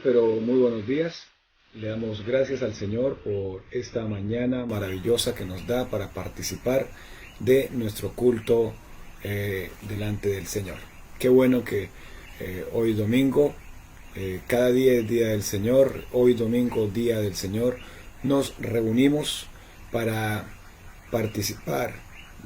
Pero muy buenos días. Le damos gracias al Señor por esta mañana maravillosa que nos da para participar de nuestro culto delante del Señor. Qué bueno que hoy domingo, cada día es día del Señor, hoy domingo día del Señor, nos reunimos para participar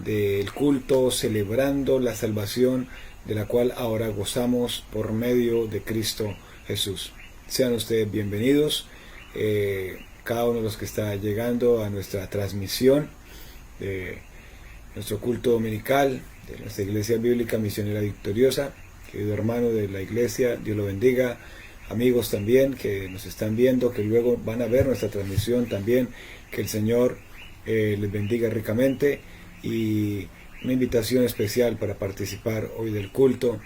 del culto celebrando la salvación de la cual ahora gozamos por medio de Cristo Jesús. Sean ustedes bienvenidos, cada uno de los que está llegando a nuestra transmisión de nuestro culto dominical de nuestra Iglesia Bíblica Misionera Victoriosa. Querido hermano de la iglesia, Dios lo bendiga. Amigos también que nos están viendo, que luego van a ver nuestra transmisión también, que el Señor les bendiga ricamente, y una invitación especial para participar hoy del culto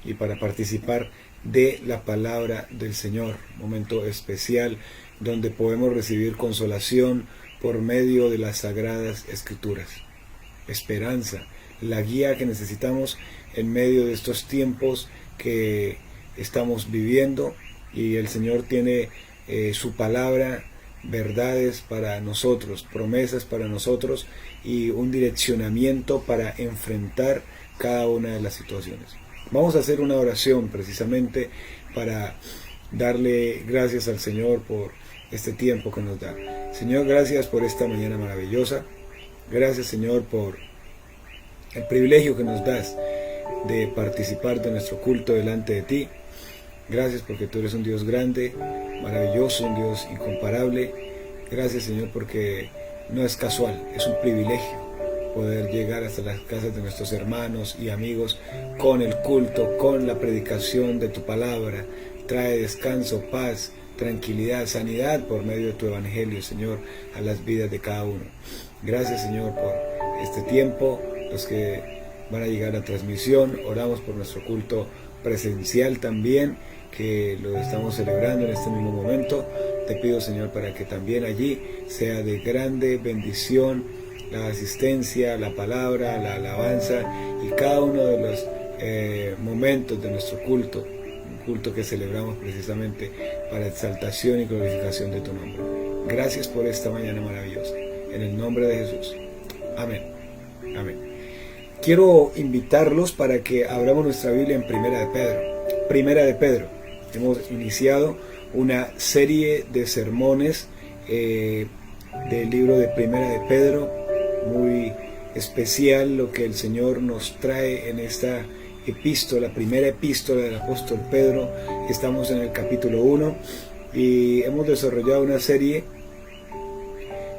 y para participar de la palabra del Señor, momento especial donde podemos recibir consolación por medio de las sagradas escrituras, esperanza, la guía que necesitamos en medio de estos tiempos que estamos viviendo, y el Señor tiene su palabra, verdades para nosotros, promesas para nosotros y un direccionamiento para enfrentar cada una de las situaciones. Vamos a hacer una oración precisamente para darle gracias al Señor por este tiempo que nos da. Señor, gracias por esta mañana maravillosa. Gracias, Señor, por el privilegio que nos das de participar de nuestro culto delante de ti. Gracias porque tú eres un Dios grande, maravilloso, un Dios incomparable. Gracias, Señor, porque no es casual, es un privilegio poder llegar hasta las casas de nuestros hermanos y amigos con el culto, con la predicación de tu palabra. Trae descanso, paz, tranquilidad, sanidad por medio de tu evangelio, Señor, a las vidas de cada uno. Gracias, Señor, por este tiempo. Los que van a llegar a transmisión, oramos por nuestro culto presencial también, que lo estamos celebrando en este mismo momento. Te pido, Señor, para que también allí sea de grande bendición la asistencia, la palabra, la alabanza y cada uno de los momentos de nuestro culto, un culto que celebramos precisamente para exaltación y glorificación de tu nombre. Gracias por esta mañana maravillosa, en el nombre de Jesús. Amén. Amén. Quiero invitarlos para que abramos nuestra Biblia en Primera de Pedro. Primera de Pedro. Hemos iniciado una serie de sermones del libro de Primera de Pedro, muy especial lo que el Señor nos trae en esta epístola, primera epístola del apóstol Pedro. Estamos en el capítulo 1 y hemos desarrollado una serie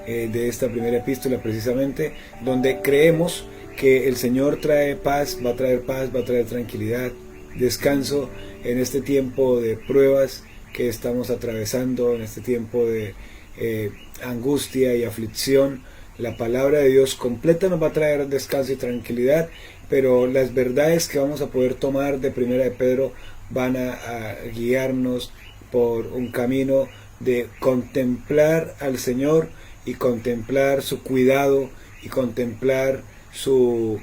de esta primera epístola precisamente, donde creemos que el Señor trae paz, va a traer tranquilidad, descanso en este tiempo de pruebas que estamos atravesando, en este tiempo de angustia y aflicción. La palabra de Dios completa nos va a traer descanso y tranquilidad, pero las verdades que vamos a poder tomar de Primera de Pedro van a guiarnos por un camino de contemplar al Señor y contemplar su cuidado y contemplar su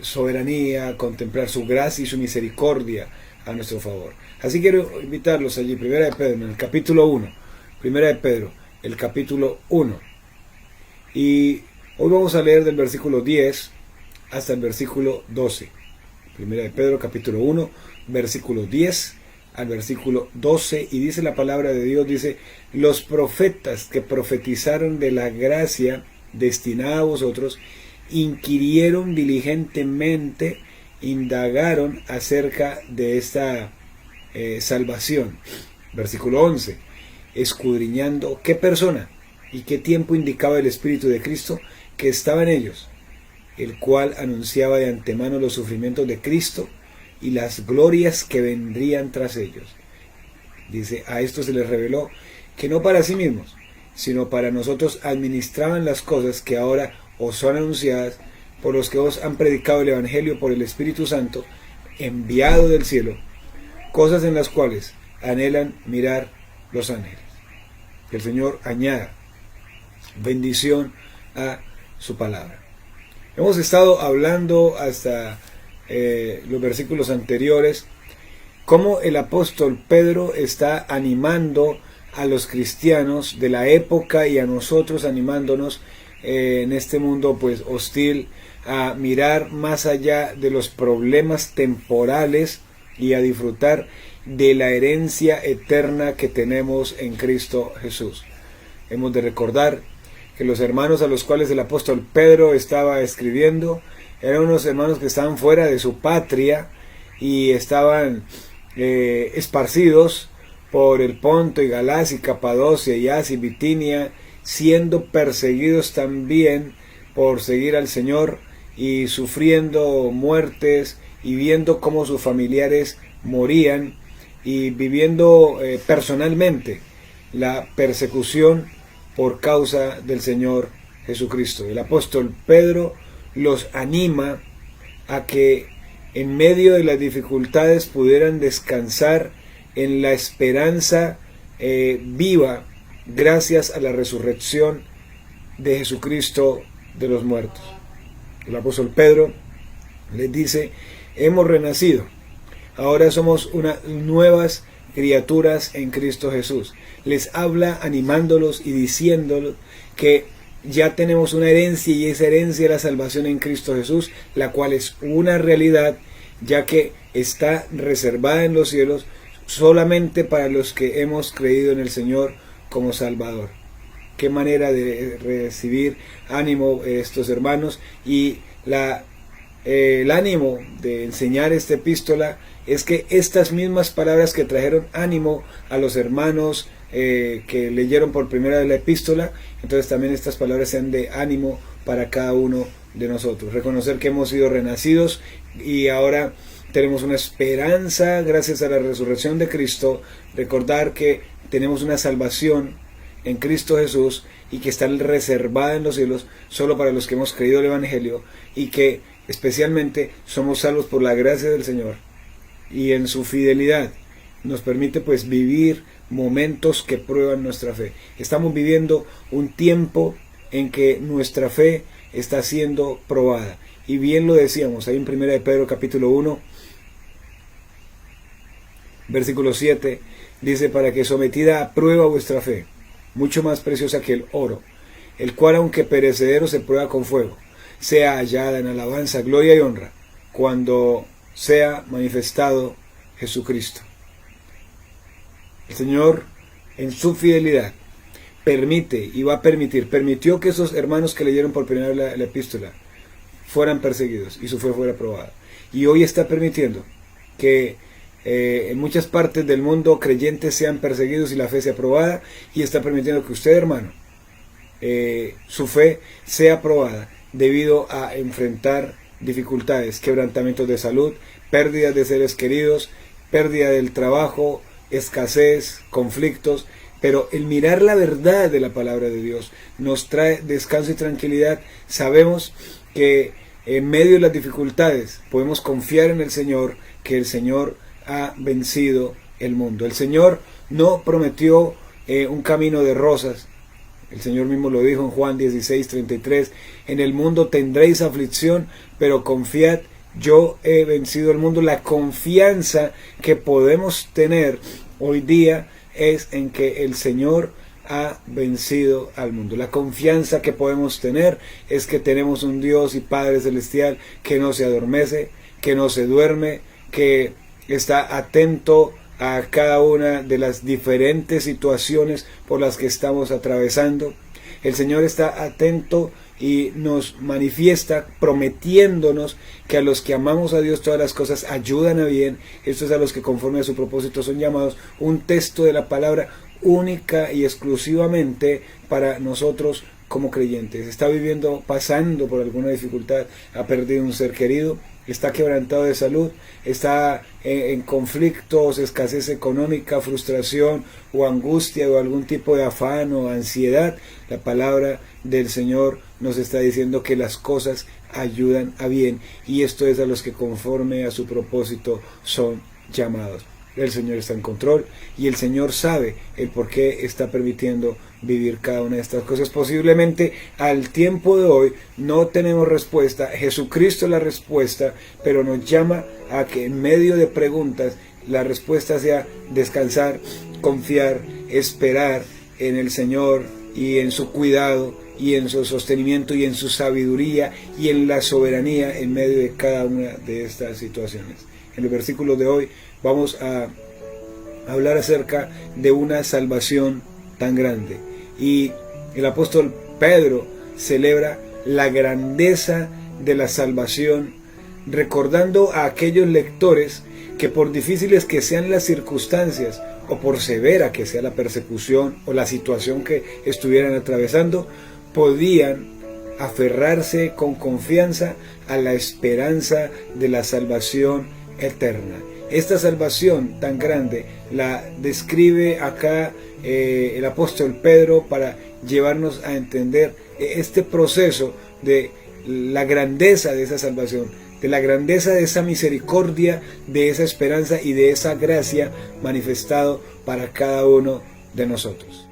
soberanía, contemplar su gracia y su misericordia a nuestro favor. Así quiero invitarlos allí, Primera de Pedro, en el capítulo 1, Primera de Pedro, el capítulo 1. Y hoy vamos a leer del versículo 10 hasta el versículo 12. Primera de Pedro, capítulo 1, versículo 10 al versículo 12, y dice la palabra de Dios, dice: los profetas que profetizaron de la gracia destinada a vosotros, inquirieron diligentemente, indagaron acerca de esta salvación. Versículo 11, escudriñando qué persona y qué tiempo indicaba el Espíritu de Cristo que estaba en ellos, el cual anunciaba de antemano los sufrimientos de Cristo y las glorias que vendrían tras ellos. Dice: a esto se les reveló que no para sí mismos, sino para nosotros administraban las cosas que ahora os son anunciadas por los que os han predicado el Evangelio por el Espíritu Santo, enviado del cielo, cosas en las cuales anhelan mirar los ángeles. Que el Señor añada bendición a su palabra. Hemos estado hablando hasta los versículos anteriores cómo el apóstol Pedro está animando a los cristianos de la época y a nosotros animándonos en este mundo pues hostil a mirar más allá de los problemas temporales y a disfrutar de la herencia eterna que tenemos en Cristo Jesús. Hemos de recordar que los hermanos a los cuales el apóstol Pedro estaba escribiendo eran unos hermanos que estaban fuera de su patria y estaban esparcidos por el Ponto y Galacia y Capadocia y Asia y Bitinia, siendo perseguidos también por seguir al Señor y sufriendo muertes y viendo cómo sus familiares morían y viviendo personalmente la persecución por causa del Señor Jesucristo. El apóstol Pedro los anima a que en medio de las dificultades pudieran descansar en la esperanza viva gracias a la resurrección de Jesucristo de los muertos. El apóstol Pedro les dice: hemos renacido, ahora somos unas nuevas criaturas en Cristo Jesús. Les habla animándolos y diciéndolos que ya tenemos una herencia, y esa herencia es la salvación en Cristo Jesús, la cual es una realidad, ya que está reservada en los cielos solamente para los que hemos creído en el Señor como Salvador. Qué manera de recibir ánimo estos hermanos, y el ánimo de enseñar esta epístola es que estas mismas palabras que trajeron ánimo a los hermanos que leyeron por primera vez la epístola, entonces también estas palabras sean de ánimo para cada uno de nosotros. Reconocer que hemos sido renacidos y ahora tenemos una esperanza gracias a la resurrección de Cristo. Recordar que tenemos una salvación en Cristo Jesús y que está reservada en los cielos solo para los que hemos creído el Evangelio, y que especialmente somos salvos por la gracia del Señor, y en su fidelidad nos permite pues vivir momentos que prueban nuestra fe. Estamos viviendo un tiempo en que nuestra fe está siendo probada, y bien lo decíamos ahí en 1 de Pedro capítulo 1 versículo 7, dice: para que sometida a prueba vuestra fe, mucho más preciosa que el oro, el cual aunque perecedero se prueba con fuego, sea hallada en alabanza, gloria y honra cuando sea manifestado Jesucristo. El Señor, en su fidelidad, permitió que esos hermanos que leyeron por primera vez la epístola fueran perseguidos y su fe fuera probada. Y hoy está permitiendo que en muchas partes del mundo creyentes sean perseguidos y la fe sea probada, y está permitiendo que usted, hermano, su fe sea probada debido a enfrentar dificultades, quebrantamientos de salud, pérdidas de seres queridos, pérdida del trabajo, escasez, conflictos. Pero el mirar la verdad de la palabra de Dios nos trae descanso y tranquilidad. Sabemos que en medio de las dificultades podemos confiar en el Señor, que el Señor ha vencido el mundo. El Señor no prometió un camino de rosas. El Señor mismo lo dijo en Juan 16:33: en el mundo tendréis aflicción, pero confiad, yo he vencido el mundo. La confianza que podemos tener hoy día es en que el Señor ha vencido al mundo. La confianza que podemos tener es que tenemos un Dios y Padre Celestial que no se adormece, que no se duerme, que está atento a cada una de las diferentes situaciones por las que estamos atravesando. El Señor está atento y nos manifiesta prometiéndonos que a los que amamos a Dios todas las cosas ayudan a bien. Estos a los que conforme a su propósito son llamados. Un texto de la palabra única y exclusivamente para nosotros como creyentes. Está pasando por alguna dificultad, ha perdido un ser querido, está quebrantado de salud, está en conflictos, escasez económica, frustración o angustia o algún tipo de afán o ansiedad. La palabra del Señor nos está diciendo que las cosas ayudan a bien, y esto es a los que conforme a su propósito son llamados. El Señor está en control y el Señor sabe el por qué está permitiendo vivir cada una de estas cosas. Posiblemente al tiempo de hoy no tenemos respuesta. Jesucristo es la respuesta, pero nos llama a que en medio de preguntas la respuesta sea descansar, confiar, esperar en el Señor y en su cuidado y en su sostenimiento y en su sabiduría y en la soberanía en medio de cada una de estas situaciones. En el versículo de hoy vamos a hablar acerca de una salvación tan grande, y el apóstol Pedro celebra la grandeza de la salvación, recordando a aquellos lectores que, por difíciles que sean las circunstancias o por severa que sea la persecución o la situación que estuvieran atravesando, podían aferrarse con confianza a la esperanza de la salvación eterna. Esta salvación tan grande la describe acá el apóstol Pedro para llevarnos a entender este proceso de la grandeza de esa salvación, de la grandeza de esa misericordia, de esa esperanza y de esa gracia manifestado para cada uno de nosotros.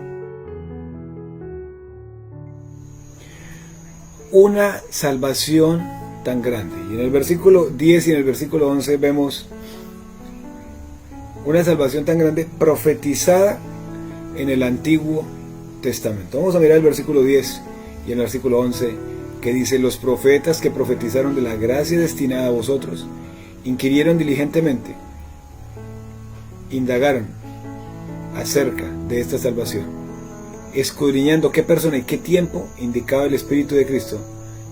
Una salvación tan grande. Y en el versículo 10 y en el versículo 11 vemos una salvación tan grande profetizada en el Antiguo Testamento. Vamos a mirar el versículo 10 y el versículo 11, que dice: los profetas que profetizaron de la gracia destinada a vosotros inquirieron diligentemente, indagaron acerca de esta salvación, escudriñando qué persona y qué tiempo indicaba el Espíritu de Cristo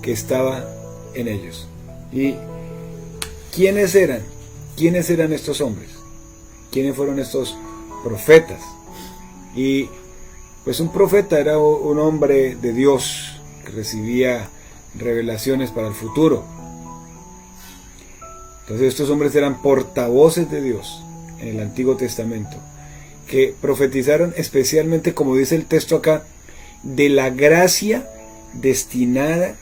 que estaba en ellos. ¿Y quiénes eran? ¿Quiénes eran estos hombres? ¿Quiénes fueron estos profetas? Y pues un profeta era un hombre de Dios que recibía revelaciones para el futuro. Entonces estos hombres eran portavoces de Dios en el Antiguo Testamento, que profetizaron especialmente, como dice el texto acá, de la gracia destinada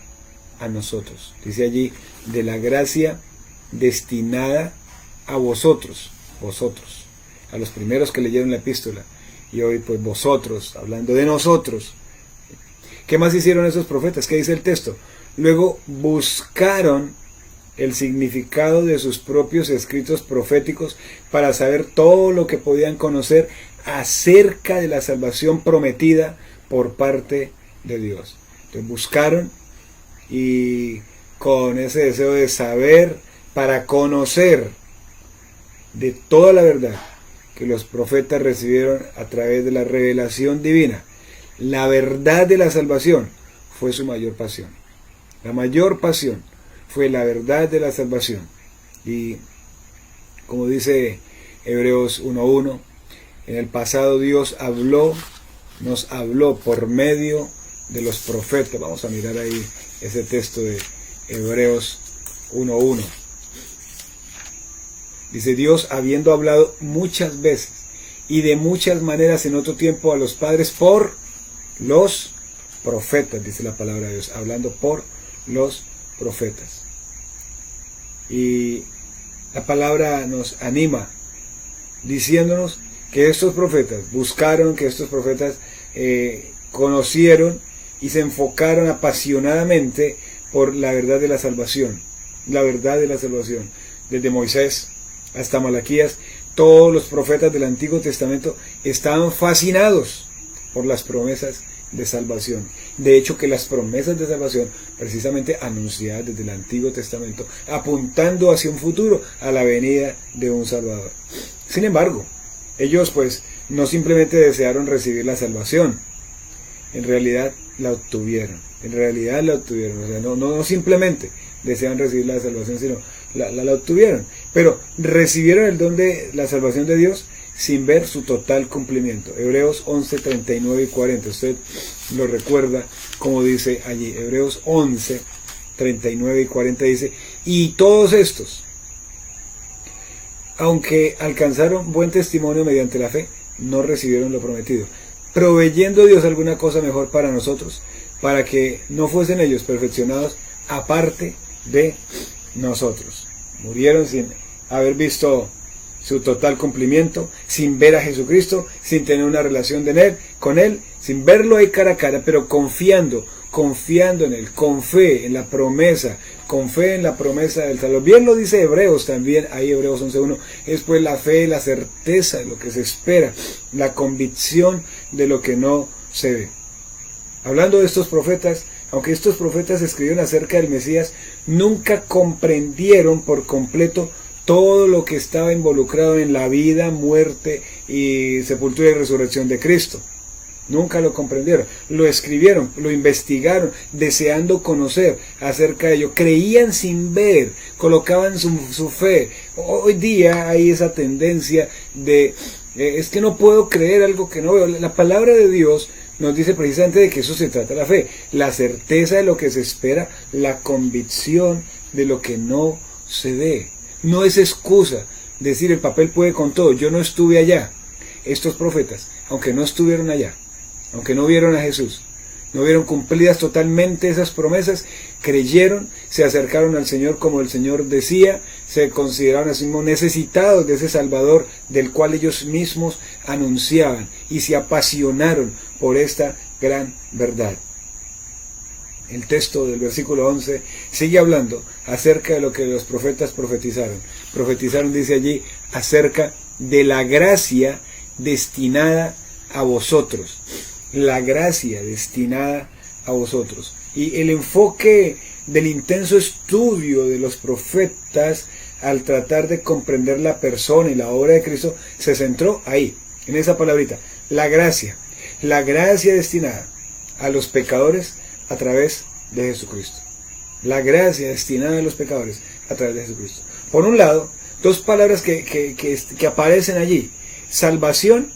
a nosotros. Dice allí, de la gracia destinada a vosotros, a los primeros que leyeron la epístola, y hoy pues vosotros, hablando de nosotros. ¿Qué más hicieron esos profetas? ¿Qué dice el texto? Luego buscaron el significado de sus propios escritos proféticos para saber todo lo que podían conocer acerca de la salvación prometida por parte de Dios. Entonces buscaron, y con ese deseo de saber, para conocer de toda la verdad que los profetas recibieron a través de la revelación divina, la verdad de la salvación fue su mayor pasión. La mayor pasión fue la verdad de la salvación. Y como dice Hebreos 1:1, en el pasado Dios nos habló por medio de los profetas. Vamos a mirar ahí ese texto de Hebreos 1:1. Dice: Dios, habiendo hablado muchas veces y de muchas maneras en otro tiempo a los padres por los profetas, dice la palabra de Dios, hablando por los profetas. Y la palabra nos anima diciéndonos que estos profetas buscaron, que estos profetas conocieron y se enfocaron apasionadamente por la verdad de la salvación. La verdad de la salvación. Desde Moisés hasta Malaquías, todos los profetas del Antiguo Testamento estaban fascinados por las promesas de salvación. De hecho, que las promesas de salvación precisamente anunciadas desde el Antiguo Testamento, apuntando hacia un futuro, a la venida de un Salvador. Sin embargo, ellos pues no simplemente desearon recibir la salvación, en realidad la obtuvieron. O sea, no simplemente desean recibir la salvación, sino la obtuvieron. Pero recibieron el don de la salvación de Dios sin ver su total cumplimiento. Hebreos 11, 39 y 40. Usted lo recuerda como dice allí. Hebreos 11, 39 y 40 dice: y todos estos, aunque alcanzaron buen testimonio mediante la fe, no recibieron lo prometido, proveyendo Dios alguna cosa mejor para nosotros, para que no fuesen ellos perfeccionados aparte de nosotros. Murieron sin haber visto su total cumplimiento, sin ver a Jesucristo, sin tener una relación con Él, sin verlo ahí cara a cara, pero confiando confiando en Él, con fe en la promesa, con fe en la promesa del Salvador. Bien lo dice Hebreos también, ahí Hebreos 11:1, es pues la fe, la certeza de lo que se espera, la convicción de lo que no se ve. Hablando de estos profetas, aunque estos profetas escribieron acerca del Mesías, nunca comprendieron por completo todo lo que estaba involucrado en la vida, muerte y sepultura y resurrección de Cristo. Nunca lo comprendieron. Lo escribieron, lo investigaron, deseando conocer acerca de ello. Creían sin ver, colocaban su fe. Hoy día hay esa tendencia de, es que no puedo creer algo que no veo. La palabra de Dios nos dice precisamente de que eso se trata la fe. La certeza de lo que se espera, la convicción de lo que no se ve. No es excusa decir el papel puede con todo. Yo no estuve allá. Estos profetas, aunque no estuvieron allá, aunque no vieron a Jesús, no vieron cumplidas totalmente esas promesas, creyeron, se acercaron al Señor como el Señor decía, se consideraron a sí mismos necesitados de ese Salvador del cual ellos mismos anunciaban y se apasionaron por esta gran verdad. El texto del versículo 11 sigue hablando acerca de lo que los profetas profetizaron. Profetizaron, dice allí, acerca de la gracia destinada a vosotros. La gracia destinada a vosotros. Y el enfoque del intenso estudio de los profetas al tratar de comprender la persona y la obra de Cristo se centró ahí, en esa palabrita, la gracia destinada a los pecadores a través de Jesucristo. La gracia destinada a los pecadores a través de Jesucristo. Por un lado, dos palabras que aparecen allí, salvación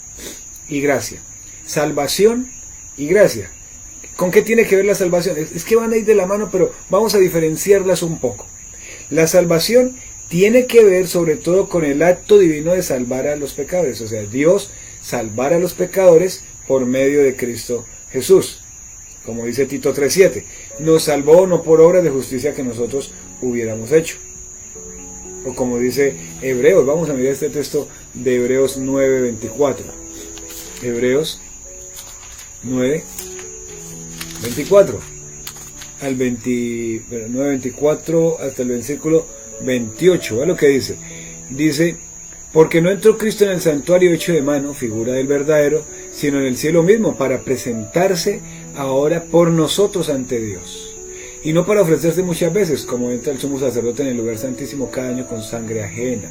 y gracia. Salvación y gracia. ¿Con qué tiene que ver la salvación? Es que van a ir de la mano, pero vamos a diferenciarlas un poco. La salvación tiene que ver sobre todo con el acto divino de salvar a los pecadores. O sea, Dios salvar a los pecadores por medio de Cristo Jesús. Como dice Tito 3:7, nos salvó no por obra de justicia que nosotros hubiéramos hecho. O como dice Hebreos, vamos a mirar este texto de Hebreos 9:24. Hebreos 9:24 al 9:24 hasta el versículo 28. ¿Ve lo que dice? Dice, porque no entró Cristo en el santuario hecho de mano, figura del verdadero, sino en el cielo mismo, para presentarse ahora por nosotros ante Dios. Y no para ofrecerse muchas veces, como entra el sumo sacerdote en el lugar santísimo cada año con sangre ajena.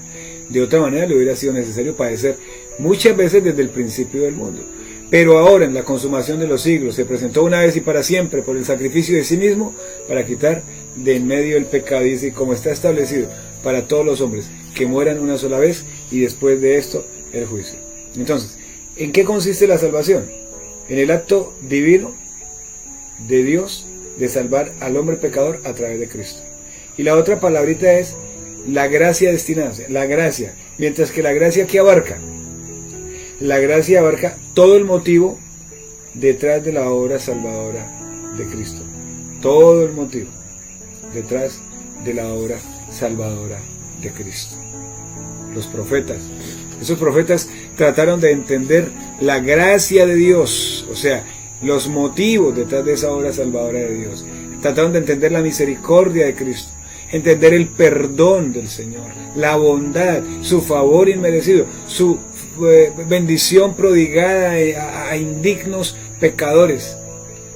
De otra manera le hubiera sido necesario padecer muchas veces desde el principio del mundo. Pero ahora, en la consumación de los siglos, se presentó una vez y para siempre por el sacrificio de sí mismo, para quitar de en medio el pecado, dice, como está establecido para todos los hombres, que mueran una sola vez y después de esto el juicio. Entonces, ¿en qué consiste la salvación? En el acto divino de Dios de salvar al hombre pecador a través de Cristo. Y la otra palabrita es la gracia destinada, o sea, la gracia, mientras que la gracia que abarca, la gracia abarca todo el motivo detrás de la obra salvadora de Cristo. Todo el motivo detrás de la obra salvadora de Cristo. Los profetas, esos profetas trataron de entender la gracia de Dios, o sea, los motivos detrás de esa obra salvadora de Dios. Trataron de entender la misericordia de Cristo, entender el perdón del Señor, la bondad, su favor inmerecido, su bendición prodigada a indignos pecadores.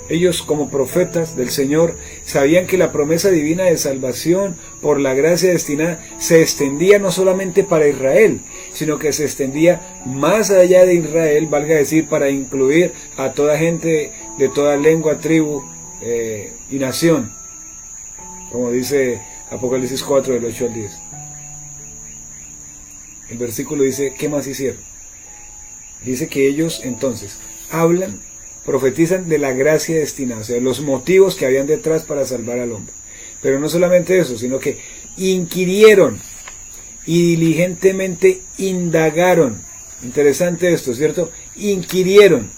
Ellos, como profetas del Señor, sabían que la promesa divina de salvación por la gracia destinada se extendía no solamente para Israel, sino que se extendía más allá de Israel, valga decir, para incluir a toda gente de toda lengua, tribu y nación, como dice Apocalipsis 4, del 8 al 10. El versículo dice, ¿qué más hicieron? Dice que ellos entonces hablan, profetizan de la gracia destinada, o sea, los motivos que habían detrás para salvar al hombre. Pero no solamente eso, sino que inquirieron y diligentemente indagaron. Interesante esto, ¿cierto? Inquirieron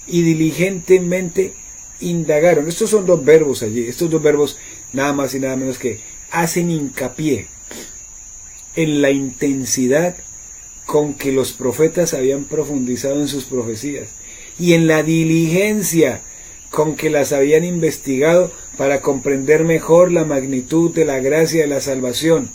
y diligentemente indagaron. Estos son dos verbos allí, estos dos verbos nada más y nada menos que hacen hincapié en la intensidad con que los profetas habían profundizado en sus profecías y en la diligencia con que las habían investigado para comprender mejor la magnitud de la gracia de la salvación.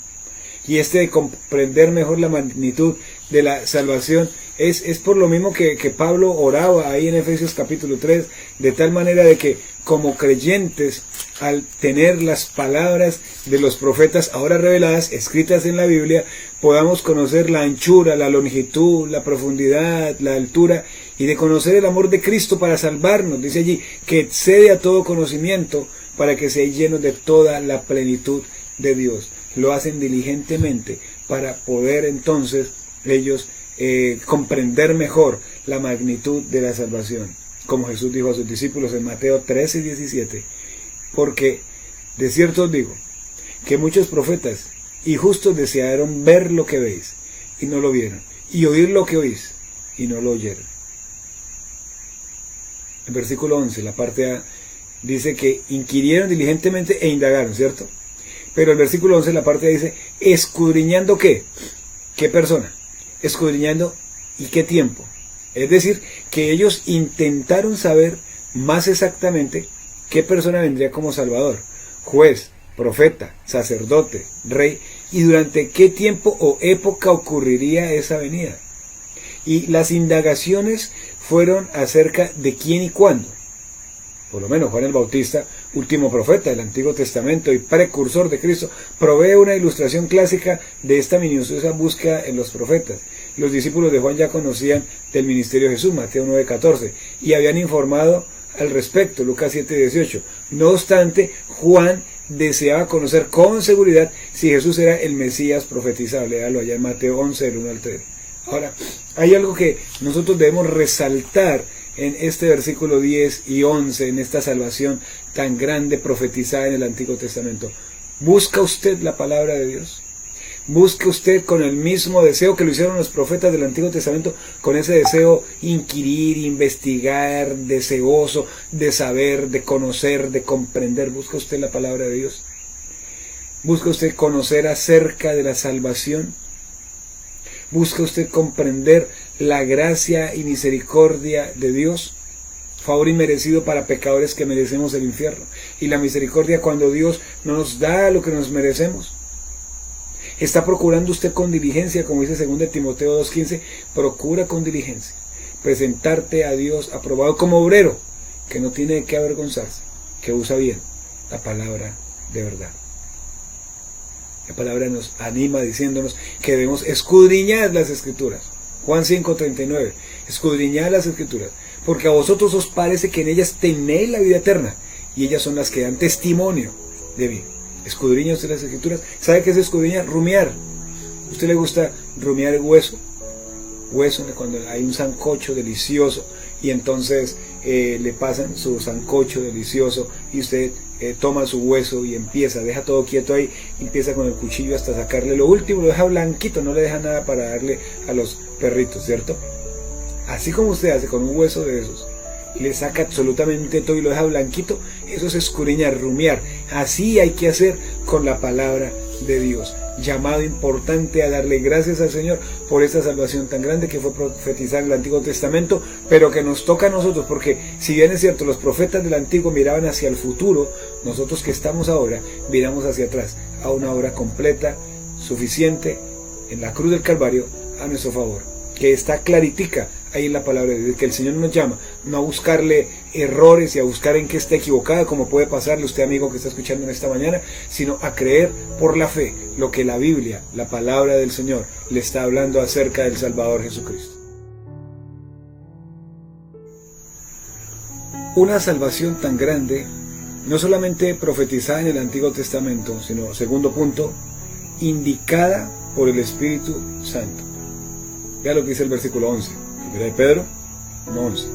Y de comprender mejor la magnitud de la salvación es por lo mismo que Pablo oraba ahí en Efesios capítulo 3, de tal manera de que como creyentes, al tener las palabras de los profetas ahora reveladas, escritas en la Biblia, podamos conocer la anchura, la longitud, la profundidad, la altura, y de conocer el amor de Cristo para salvarnos. Dice allí que excede a todo conocimiento, para que seáis llenos de toda la plenitud de Dios. Lo hacen diligentemente para poder entonces ellos comprender mejor la magnitud de la salvación. Como Jesús dijo a sus discípulos en Mateo 13:17, porque de cierto os digo que muchos profetas y justos desearon ver lo que veis y no lo vieron, y oír lo que oís y no lo oyeron. El versículo 11, la parte A, dice que inquirieron diligentemente e indagaron, ¿cierto? Pero el versículo 11, la parte A, dice, escudriñando ¿qué? ¿Qué persona? Escudriñando ¿y qué tiempo? Es decir, que ellos intentaron saber más exactamente qué persona vendría como Salvador, juez, profeta, sacerdote, rey, y durante qué tiempo o época ocurriría esa venida. Y las indagaciones fueron acerca de quién y cuándo. Por lo menos Juan el Bautista, último profeta del Antiguo Testamento y precursor de Cristo, provee una ilustración clásica de esta minuciosa búsqueda en los profetas. Los discípulos de Juan ya conocían del ministerio de Jesús, Mateo 9:14, y habían informado al respecto, Lucas 7:18. No obstante, Juan deseaba conocer con seguridad si Jesús era el Mesías profetizado. Léalo allá en Mateo 11, del 1 al 3. Ahora, hay algo que nosotros debemos resaltar en este versículo 10 y 11, en esta salvación tan grande profetizada en el Antiguo Testamento. ¿Busca usted la palabra de Dios? ¿Busca usted con el mismo deseo que lo hicieron los profetas del Antiguo Testamento, con ese deseo inquirir, investigar, deseoso de saber, de conocer, de comprender? ¿Busca usted la palabra de Dios? ¿Busca usted conocer acerca de la salvación? ¿Busca usted comprender la gracia y misericordia de Dios? Favor inmerecido para pecadores que merecemos el infierno. Y la misericordia cuando Dios no nos da lo que nos merecemos. ¿Está procurando usted con diligencia, como dice 2 Timoteo 2:15? Procura con diligencia presentarte a Dios aprobado como obrero, que no tiene de qué avergonzarse, que usa bien la palabra de verdad. La palabra nos anima diciéndonos que debemos escudriñar las Escrituras. Juan 5:39, escudriñad las Escrituras, porque a vosotros os parece que en ellas tenéis la vida eterna, y ellas son las que dan testimonio de mí. Escudriña usted las Escrituras. ¿Sabe qué es escudriñar? Rumiar. ¿A usted le gusta rumiar el hueso? Hueso, cuando hay un sancocho delicioso, y entonces le pasan su sancocho delicioso, y usted toma su hueso y deja todo quieto ahí, empieza con el cuchillo hasta sacarle lo último, lo deja blanquito, no le deja nada para darle a los perritos, ¿cierto? Así como usted hace con un hueso de esos, y le saca absolutamente todo y lo deja blanquito, eso es escudriñar, rumiar. Así hay que hacer con la palabra de Dios. Llamado importante a darle gracias al Señor por esta salvación tan grande que fue profetizada en el Antiguo Testamento, pero que nos toca a nosotros, porque si bien es cierto, los profetas del Antiguo miraban hacia el futuro, nosotros que estamos ahora, miramos hacia atrás, a una obra completa, suficiente, en la cruz del Calvario, a nuestro favor, que está claritica ahí en la palabra de Dios, que el Señor nos llama no a buscarle errores y a buscar en qué está equivocada, como puede pasarle a usted, amigo, que está escuchando en esta mañana, sino a creer por la fe lo que la Biblia, la palabra del Señor, le está hablando acerca del Salvador Jesucristo. Una salvación tan grande, no solamente profetizada en el Antiguo Testamento, sino, segundo punto, indicada por el Espíritu Santo. Vea lo que dice el versículo 11. Primera de Pedro 1:11.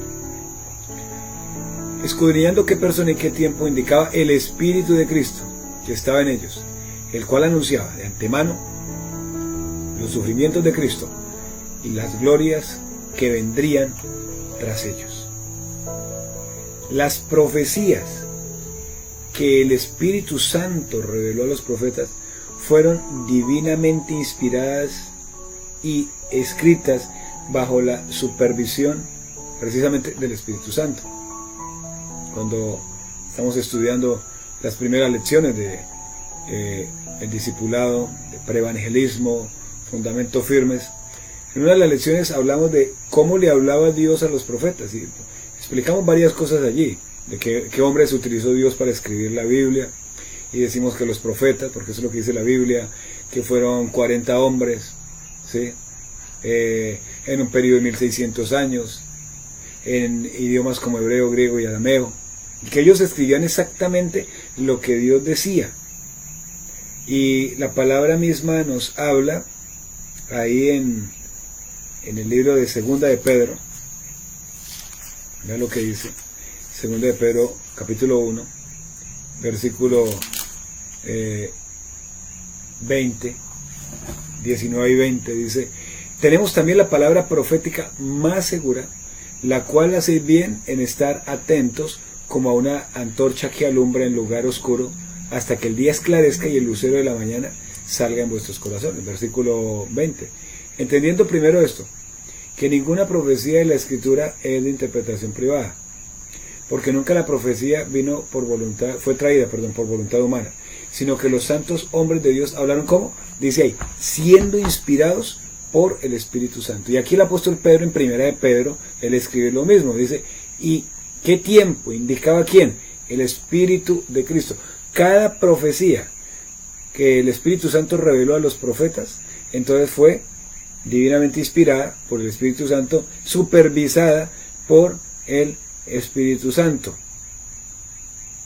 Escudriñando qué persona y qué tiempo indicaba el Espíritu de Cristo que estaba en ellos, el cual anunciaba de antemano los sufrimientos de Cristo y las glorias que vendrían tras ellos. Las profecías que el Espíritu Santo reveló a los profetas fueron divinamente inspiradas y escritas bajo la supervisión precisamente del Espíritu Santo. cuando estamos estudiando las primeras lecciones de el discipulado, de preevangelismo, fundamentos firmes. En una de las lecciones hablamos de cómo le hablaba Dios a los profetas y explicamos varias cosas allí, de qué hombres utilizó Dios para escribir la Biblia, y decimos que los profetas, porque eso es lo que dice la Biblia, que fueron 40 hombres, ¿sí? En un periodo de 1600 años, en idiomas como hebreo, griego y arameo, y que ellos escribían exactamente lo que Dios decía. Y la palabra misma nos habla ahí en el libro de Segunda de Pedro. Vean lo que dice Segunda de Pedro capítulo 1 versículo 19 y 20, dice: tenemos también la palabra profética más segura, la cual hacéis bien en estar atentos como a una antorcha que alumbra en lugar oscuro, hasta que el día esclarezca y el lucero de la mañana salga en vuestros corazones. Versículo 20. Entendiendo primero esto, que ninguna profecía de la Escritura es de interpretación privada, porque nunca la profecía fue traída por voluntad humana, sino que los santos hombres de Dios hablaron ¿cómo? Dice ahí, siendo inspirados por el Espíritu Santo. Y aquí el apóstol Pedro, en primera de Pedro, él escribe lo mismo, dice, ¿y qué tiempo? ¿Indicaba quién? El Espíritu de Cristo. Cada profecía que el Espíritu Santo reveló a los profetas, entonces fue divinamente inspirada por el Espíritu Santo, supervisada por el Espíritu Santo.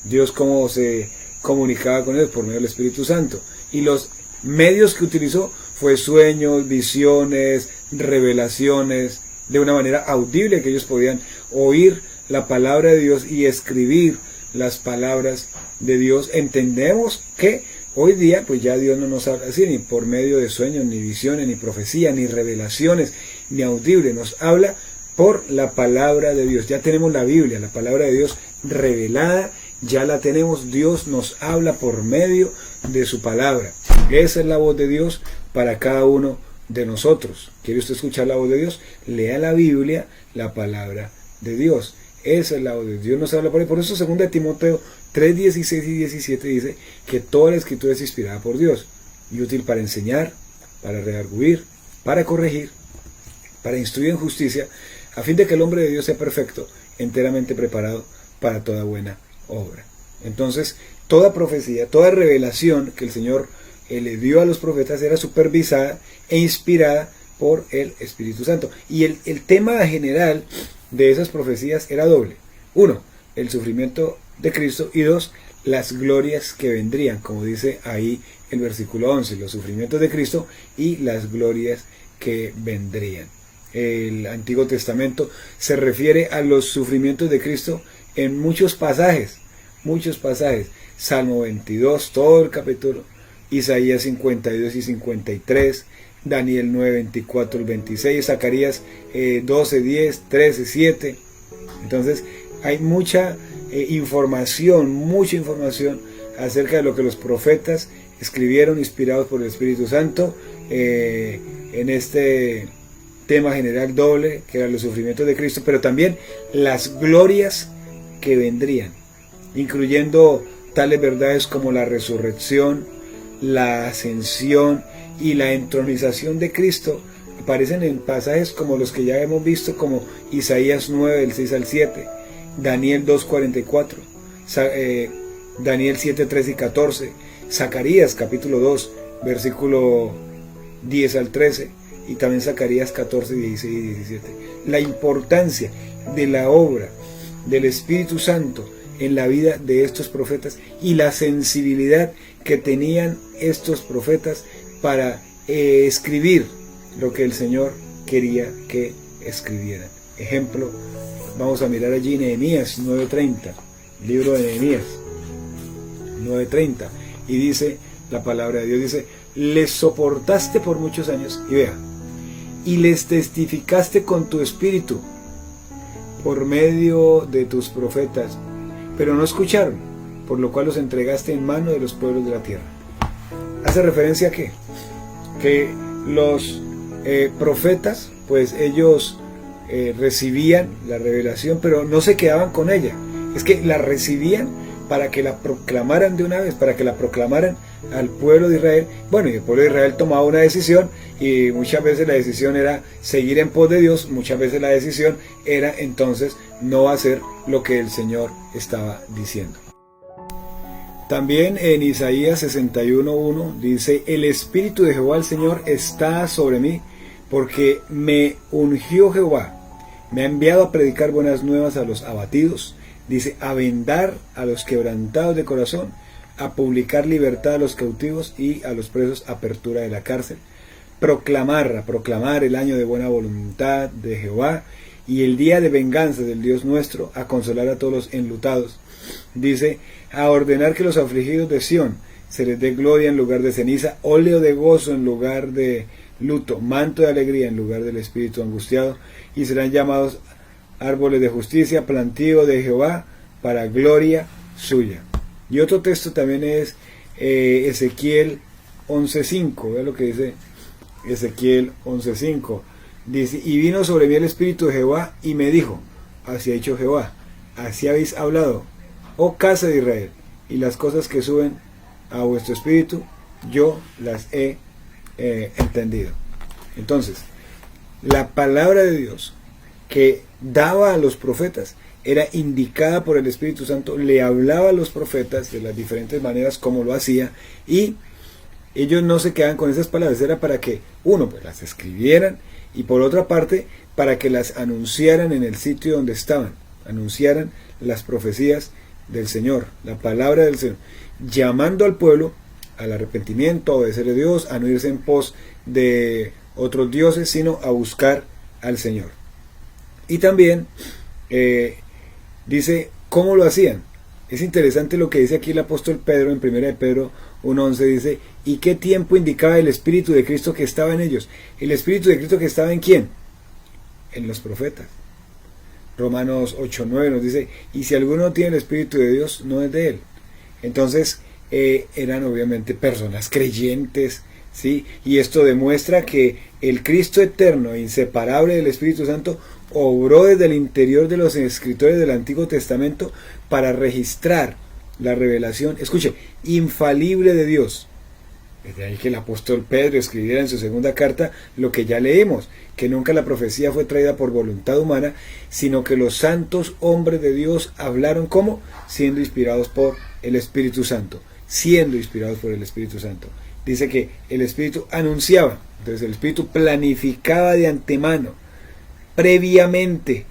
Dios cómo se comunicaba con ellos por medio del Espíritu Santo, y los medios que utilizó fue sueños, visiones, revelaciones, de una manera audible que ellos podían oír la palabra de Dios y escribir las palabras de Dios. Entendemos que hoy día pues ya Dios no nos habla así, ni por medio de sueños, ni visiones, ni profecía, ni revelaciones, ni audible, nos habla por la palabra de Dios. Ya tenemos la Biblia, la palabra de Dios revelada, ya la tenemos. Dios nos habla por medio de su palabra. Esa es la voz de Dios para cada uno de nosotros. ¿Quiere usted escuchar la voz de Dios? Lea la Biblia, la palabra de Dios. Esa es la voz de Dios. Dios nos habla por ahí. Por eso 2 Timoteo 3, 16 y 17 dice que toda la Escritura es inspirada por Dios y útil para enseñar, para redarguir, para corregir, para instruir en justicia, a fin de que el hombre de Dios sea perfecto, enteramente preparado para toda buena obra. Entonces, toda profecía, toda revelación que el Señor le dio a los profetas era supervisada e inspirada por el Espíritu Santo. Y el tema general de esas profecías era doble. 1, el sufrimiento de Cristo, y 2, las glorias que vendrían, como dice ahí el versículo 11, los sufrimientos de Cristo y las glorias que vendrían. El Antiguo Testamento se refiere a los sufrimientos de Cristo en muchos pasajes, Salmo 22, todo el capítulo, Isaías 52 y 53, Daniel 9, 24 al 26, Zacarías 12, 10, 13, 7. Entonces hay mucha información acerca de lo que los profetas escribieron inspirados por el Espíritu Santo en este tema general doble, que eran los sufrimientos de Cristo, pero también las glorias que vendrían, incluyendo tales verdades como la resurrección, la ascensión y la entronización de Cristo. Aparecen en pasajes como los que ya hemos visto, como Isaías 9, del 6 al 7, Daniel 2, 44, Daniel 7, 13 y 14, Zacarías capítulo 2, versículo 10 al 13, y también Zacarías 14, 16 y 17. La importancia de la obra del Espíritu Santo en la vida de estos profetas y la sensibilidad que tenían estos profetas para escribir lo que el Señor quería que escribieran. Ejemplo, vamos a mirar allí Nehemías 9:30, libro de Nehemías 9:30, y dice la palabra de Dios, dice: les soportaste por muchos años, y vea, y les testificaste con tu espíritu por medio de tus profetas, pero no escucharon, por lo cual los entregaste en mano de los pueblos de la tierra. ¿Hace referencia a qué? Que los profetas, pues ellos recibían la revelación, pero no se quedaban con ella. Es que la recibían para que la proclamaran de una vez, para que la proclamaran al pueblo de Israel. Bueno, y el pueblo de Israel tomaba una decisión, y muchas veces la decisión era seguir en pos de Dios, muchas veces la decisión era entonces no hacer lo que el Señor estaba diciendo. También en Isaías 61:1 dice: el Espíritu de Jehová el Señor está sobre mí, porque me ungió Jehová, me ha enviado a predicar buenas nuevas a los abatidos, dice, a vendar a los quebrantados de corazón, a publicar libertad a los cautivos y a los presos apertura de la cárcel, a proclamar el año de buena voluntad de Jehová y el día de venganza del Dios nuestro, a consolar a todos los enlutados. Dice, a ordenar que los afligidos de Sión se les dé gloria en lugar de ceniza, óleo de gozo en lugar de luto, manto de alegría en lugar del espíritu angustiado, y serán llamados árboles de justicia, plantío de Jehová para gloria suya. Y otro texto también es Ezequiel 11:5. Vea lo que dice Ezequiel 11:5. Dice, y vino sobre mí el Espíritu de Jehová y me dijo, así ha dicho Jehová, así habéis hablado, oh casa de Israel, y las cosas que suben a vuestro espíritu, yo las he entendido. Entonces, la palabra de Dios que daba a los profetas era indicada por el Espíritu Santo, le hablaba a los profetas de las diferentes maneras como lo hacía, y ellos no se quedaban con esas palabras, era para que, uno, pues las escribieran, y por otra parte, para que las anunciaran en el sitio donde estaban, anunciaran las profecías del Señor, la palabra del Señor, llamando al pueblo al arrepentimiento, a obedecer a Dios, a no irse en pos de otros dioses, sino a buscar al Señor. Y también dice cómo lo hacían. Es interesante lo que dice aquí el apóstol Pedro en 1 de Pedro 1:11, dice, ¿y qué tiempo indicaba el Espíritu de Cristo que estaba en ellos? El Espíritu de Cristo que estaba en ¿quién? En los profetas. Romanos 8:9 nos dice, y si alguno no tiene el Espíritu de Dios, no es de él. Entonces, eran obviamente personas creyentes, ¿sí? Y esto demuestra que el Cristo eterno, inseparable del Espíritu Santo, obró desde el interior de los escritores del Antiguo Testamento para registrar la revelación, escuche, infalible de Dios. Es de ahí que el apóstol Pedro escribiera en su segunda carta lo que ya leímos, que nunca la profecía fue traída por voluntad humana, sino que los santos hombres de Dios hablaron como siendo inspirados por el Espíritu Santo, siendo inspirados por el Espíritu Santo. Dice que el Espíritu anunciaba, entonces el Espíritu planificaba de antemano, previamente,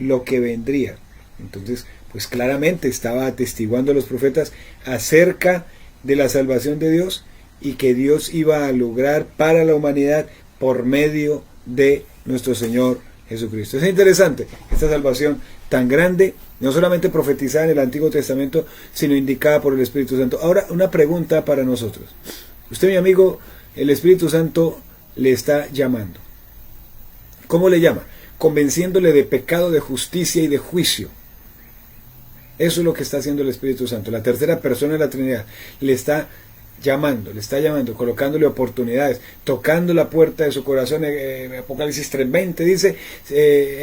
lo que vendría. Entonces, pues claramente estaba atestiguando a los profetas acerca de la salvación de Dios y que Dios iba a lograr para la humanidad por medio de nuestro Señor Jesucristo. Es interesante esta salvación tan grande, no solamente profetizada en el Antiguo Testamento, sino indicada por el Espíritu Santo. Ahora, una pregunta para nosotros. Usted, mi amigo, el Espíritu Santo le está llamando. ¿Cómo le llama? Convenciéndole de pecado, de justicia y de juicio. Eso es lo que está haciendo el Espíritu Santo. La tercera persona de la Trinidad le está llamando, colocándole oportunidades, tocando la puerta de su corazón. Apocalipsis 3:20 dice,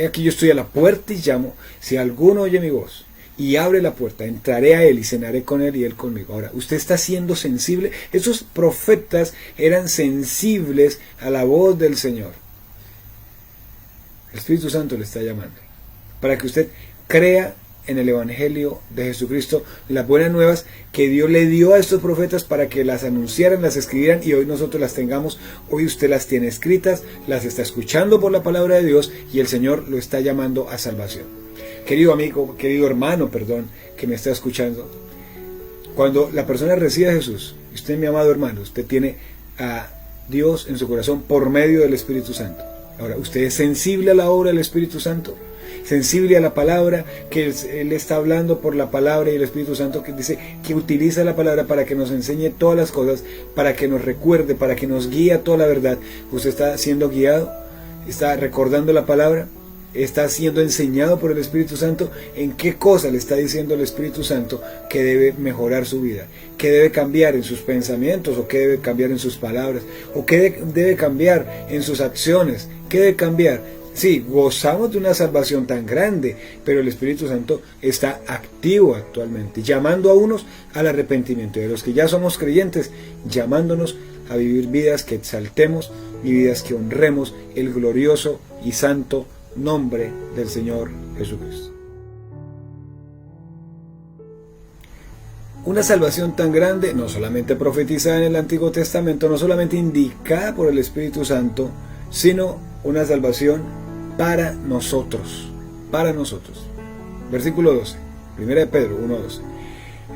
aquí yo estoy a la puerta y llamo, si alguno oye mi voz y abre la puerta, entraré a él y cenaré con él y él conmigo. Ahora, ¿usted está siendo sensible? Esos profetas eran sensibles a la voz del Señor. El Espíritu Santo le está llamando para que usted crea en el Evangelio de Jesucristo, las buenas nuevas que Dios le dio a estos profetas para que las anunciaran, las escribieran, y hoy nosotros las tengamos. Hoy usted las tiene escritas, las está escuchando por la palabra de Dios, y el Señor lo está llamando a salvación. Querido amigo, querido hermano, que me está escuchando, cuando la persona recibe a Jesús, usted, mi amado hermano, usted tiene a Dios en su corazón por medio del Espíritu Santo. Ahora, ¿usted es sensible a la obra del Espíritu Santo? Sensible a la palabra, que Él está hablando por la palabra, y el Espíritu Santo que dice que utiliza la palabra para que nos enseñe todas las cosas, para que nos recuerde, para que nos guíe a toda la verdad. ¿Usted está siendo guiado? ¿Está recordando la palabra? ¿Está siendo enseñado por el Espíritu Santo? ¿En qué cosa le está diciendo el Espíritu Santo que debe mejorar su vida? ¿Qué debe cambiar en sus pensamientos? ¿O qué debe cambiar en sus palabras? ¿O qué debe cambiar en sus acciones? ¿Qué debe cambiar? Sí, gozamos de una salvación tan grande, pero el Espíritu Santo está activo actualmente, llamando a unos al arrepentimiento, y de los que ya somos creyentes, llamándonos a vivir vidas que exaltemos y vidas que honremos el glorioso y santo nombre del Señor Jesucristo. Una salvación tan grande, no solamente profetizada en el Antiguo Testamento, no solamente indicada por el Espíritu Santo, sino una salvación para nosotros. Para nosotros. Versículo 12. 1 de Pedro 1:12.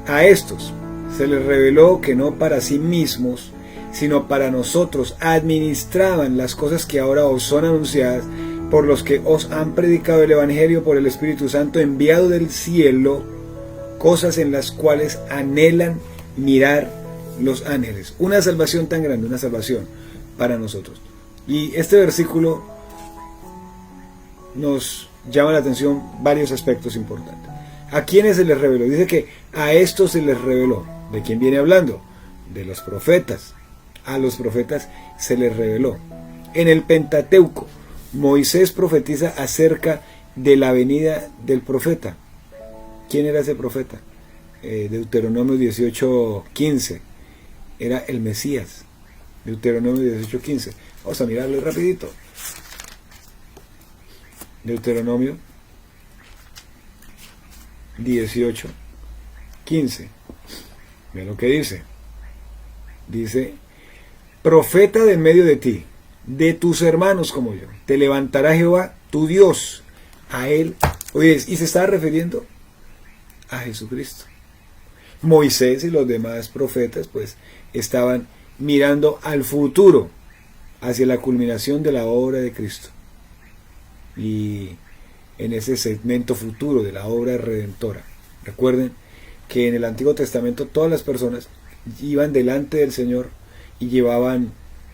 A estos se les reveló que no para sí mismos, sino para nosotros administraban las cosas que ahora os son anunciadas, por los que os han predicado el Evangelio por el Espíritu Santo enviado del cielo, cosas en las cuales anhelan mirar los ángeles. Una salvación tan grande, una salvación para nosotros. Y este versículo nos llama la atención varios aspectos importantes. ¿A quiénes se les reveló? Dice que a estos se les reveló. ¿De quién viene hablando? De los profetas. A los profetas se les reveló. En el Pentateuco, Moisés profetiza acerca de la venida del profeta. ¿Quién era ese profeta? Deuteronomio 18:15. Era el Mesías. Deuteronomio 18:15. Vamos a mirarlo rapidito. Deuteronomio 18:15. Vean lo que dice. Dice: profeta de en medio de ti, de tus hermanos como yo, te levantará Jehová tu Dios. A él. Oye, y se estaba refiriendo a Jesucristo. Moisés y los demás profetas pues estaban mirando al futuro, hacia la culminación de la obra de Cristo, y en ese segmento futuro de la obra redentora. Recuerden que en el Antiguo Testamento todas las personas iban delante del Señor y llevaban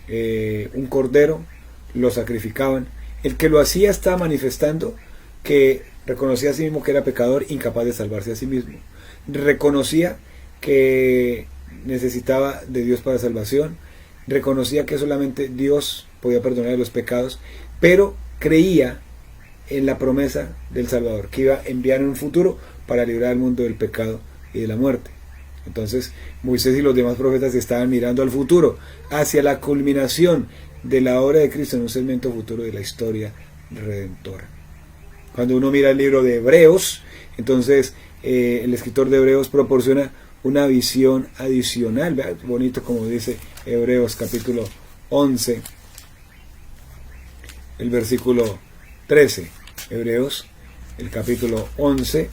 un cordero, lo sacrificaban. El que lo hacía estaba manifestando que reconocía a sí mismo que era pecador, incapaz de salvarse a sí mismo. Reconocía que necesitaba de Dios para salvación. Reconocía que solamente Dios podía perdonar los pecados, pero creía en la promesa del Salvador, que iba a enviar en un futuro para librar al mundo del pecado y de la muerte. Entonces Moisés y los demás profetas estaban mirando al futuro, hacia la culminación de la obra de Cristo en un segmento futuro de la historia redentora. Cuando uno mira el libro de Hebreos, entonces el escritor de Hebreos proporciona una visión adicional. ¿Verdad? Bonito como dice Hebreos capítulo 11, el versículo 13. Hebreos, el capítulo 11,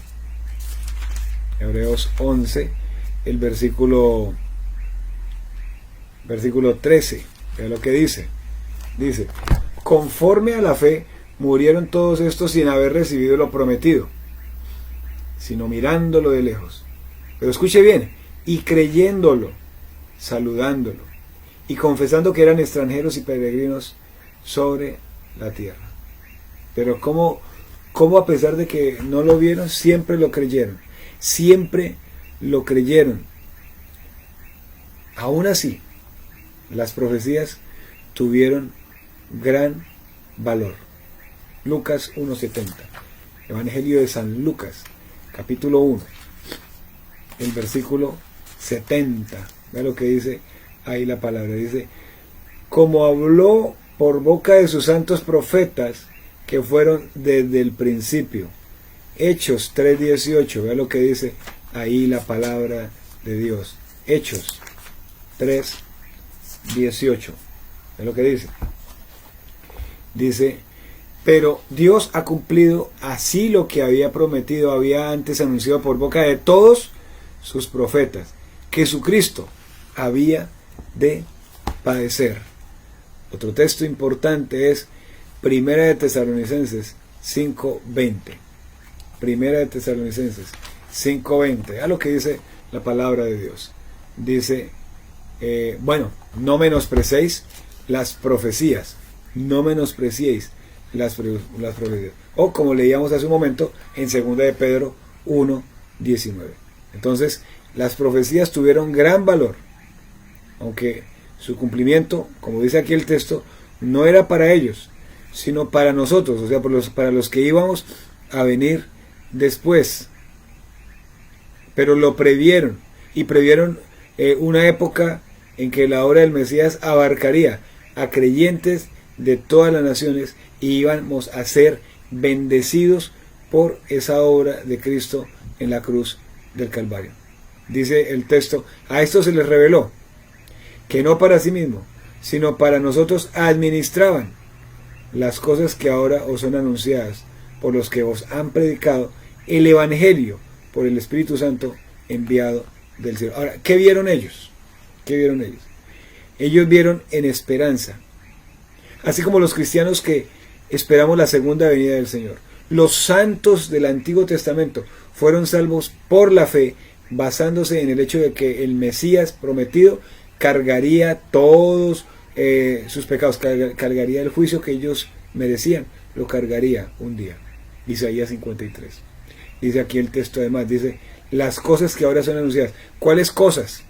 Hebreos 11, el versículo 13. Vea lo que dice. Dice: conforme a la fe murieron todos estos sin haber recibido lo prometido, sino mirándolo de lejos. Pero escuche bien: y creyéndolo, saludándolo, y confesando que eran extranjeros y peregrinos sobre la tierra. Pero ¿cómo a pesar de que no lo vieron, siempre lo creyeron? Siempre lo creyeron. Aún así, las profecías tuvieron gran valor. Lucas 1:70. Evangelio de San Lucas, capítulo 1, el versículo 70. Vea lo que dice ahí la palabra. Dice: como habló por boca de sus santos profetas que fueron desde el principio. Hechos 3:18. Vea lo que dice ahí la palabra de Dios. Hechos 3:18. Vea lo que dice. Dice: pero Dios ha cumplido así lo que había prometido, había antes anunciado por boca de todos sus profetas, que Jesucristo había de padecer. Otro texto importante es Primera de Tesalonicenses 5:20. Primera de Tesalonicenses 5:20. A lo que dice la palabra de Dios. Dice, no menospreciéis las profecías. No menospreciéis las profecías. O como leíamos hace un momento en 2 de Pedro 1:19. Entonces, las profecías tuvieron gran valor, aunque su cumplimiento, como dice aquí el texto, no era para ellos, sino para nosotros, o sea, para los que íbamos a venir después. Pero lo previeron, y previeron una época en que la obra del Mesías abarcaría a creyentes de todas las naciones y íbamos a ser bendecidos por esa obra de Cristo en la cruz del Calvario. Dice el texto: a esto se les reveló que no para sí mismo, sino para nosotros administraban las cosas que ahora os son anunciadas por los que os han predicado el Evangelio por el Espíritu Santo enviado del cielo. Ahora, ¿qué vieron ellos? ¿Qué vieron ellos? Ellos vieron en esperanza, así como los cristianos que esperamos la segunda venida del Señor. Los santos del Antiguo Testamento fueron salvos por la fe, basándose en el hecho de que el Mesías prometido cargaría todos sus pecados, cargaría el juicio que ellos merecían, lo cargaría un día. Isaías 53. Dice aquí el texto además, dice, las cosas que ahora son anunciadas. ¿Cuáles cosas?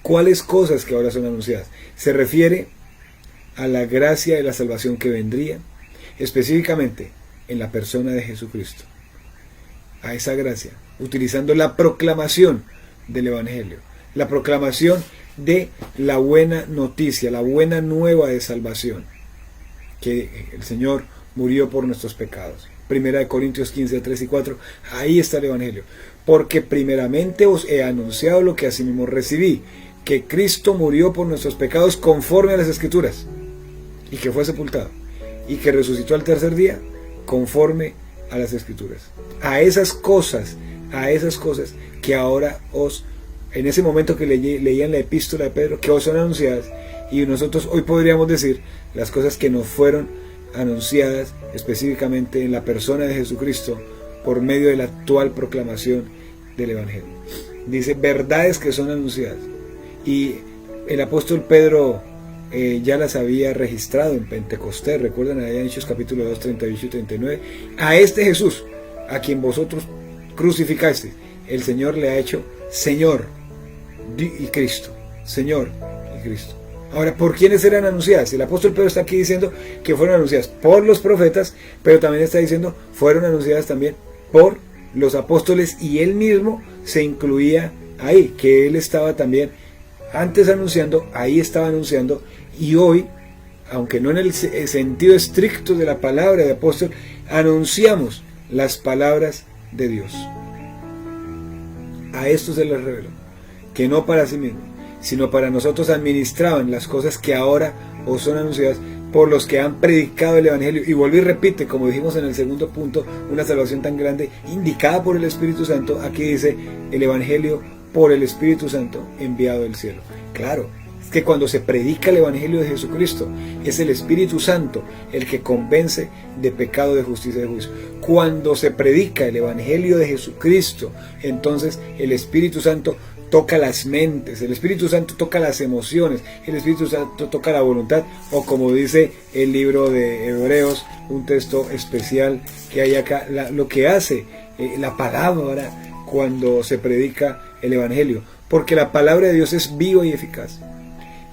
¿Cuáles cosas que ahora son anunciadas? Se refiere a la gracia de la salvación que vendría, específicamente en la persona de Jesucristo. A esa gracia, utilizando la proclamación del Evangelio, la proclamación de la buena noticia, la buena nueva de salvación, que el Señor murió por nuestros pecados. Primera de Corintios 15, 3 y 4, ahí está el Evangelio. Porque primeramente os he anunciado lo que asimismo recibí, que Cristo murió por nuestros pecados conforme a las Escrituras, y que fue sepultado, y que resucitó al tercer día conforme a las Escrituras. A esas cosas que ahora en ese momento que leían la epístola de Pedro, que os son anunciadas, y nosotros hoy podríamos decir las cosas que nos fueron anunciadas específicamente en la persona de Jesucristo por medio de la actual proclamación del Evangelio. Dice, verdades que son anunciadas. Y el apóstol Pedro ya las había registrado en Pentecostés. Recuerdan allá en Hechos capítulo 2, 38 y 39. A este Jesús, a quien vosotros crucificasteis, el Señor le ha hecho Señor y Cristo. Señor y Cristo. Ahora, ¿por quiénes eran anunciadas? El apóstol Pedro está aquí diciendo que fueron anunciadas por los profetas, pero también está diciendo fueron anunciadas también por los apóstoles, y él mismo se incluía ahí, que él estaba también antes anunciando, ahí estaba anunciando, y hoy, aunque no en el sentido estricto de la palabra de apóstol, anunciamos las palabras de Dios. A esto se les reveló, que no para sí mismo, sino para nosotros administraban las cosas que ahora os son anunciadas por los que han predicado el Evangelio. Y vuelve y repite, como dijimos en el segundo punto, una salvación tan grande, indicada por el Espíritu Santo. Aquí dice, el Evangelio por el Espíritu Santo enviado del cielo. Claro, es que cuando se predica el Evangelio de Jesucristo, es el Espíritu Santo el que convence de pecado, de justicia y de juicio. Cuando se predica el Evangelio de Jesucristo, entonces el Espíritu Santo toca las mentes, el Espíritu Santo toca las emociones, el Espíritu Santo toca la voluntad, o como dice el libro de Hebreos, un texto especial que hay acá, lo que hace la palabra cuando se predica el Evangelio, porque la palabra de Dios es viva y eficaz,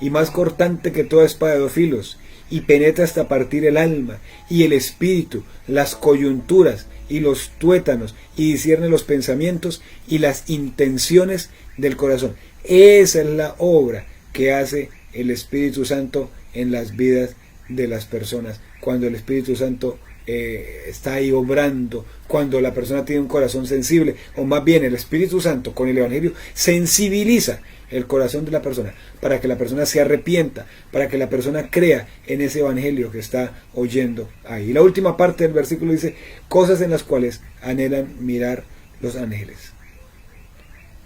y más cortante que toda espada de dos filos, y penetra hasta partir el alma y el espíritu, las coyunturas y los tuétanos, y discierne los pensamientos y las intenciones del corazón. Esa es la obra que hace el Espíritu Santo en las vidas de las personas, cuando el Espíritu Santo está ahí obrando, cuando la persona tiene un corazón sensible, o más bien el Espíritu Santo con el Evangelio sensibiliza el corazón de la persona, para que la persona se arrepienta, para que la persona crea en ese Evangelio que está oyendo ahí. La última parte del versículo dice, cosas en las cuales anhelan mirar los ángeles.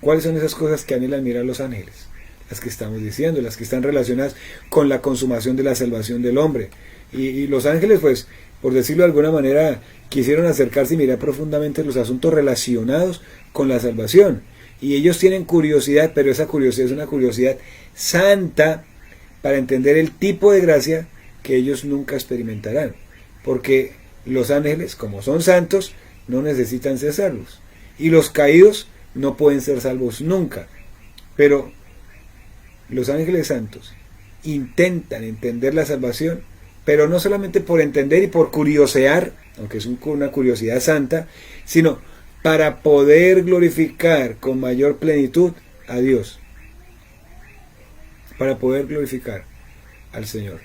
¿Cuáles son esas cosas que anhelan mirar los ángeles? Las que estamos diciendo, las que están relacionadas con la consumación de la salvación del hombre. Y los ángeles, pues, por decirlo de alguna manera, quisieron acercarse y mirar profundamente los asuntos relacionados con la salvación. Y ellos tienen curiosidad, pero esa curiosidad es una curiosidad santa para entender el tipo de gracia que ellos nunca experimentarán. Porque los ángeles, como son santos, no necesitan ser salvos. Y los caídos no pueden ser salvos nunca. Pero los ángeles santos intentan entender la salvación pero no solamente por entender y por curiosear, aunque es una curiosidad santa, sino para poder glorificar con mayor plenitud a Dios, para poder glorificar al Señor.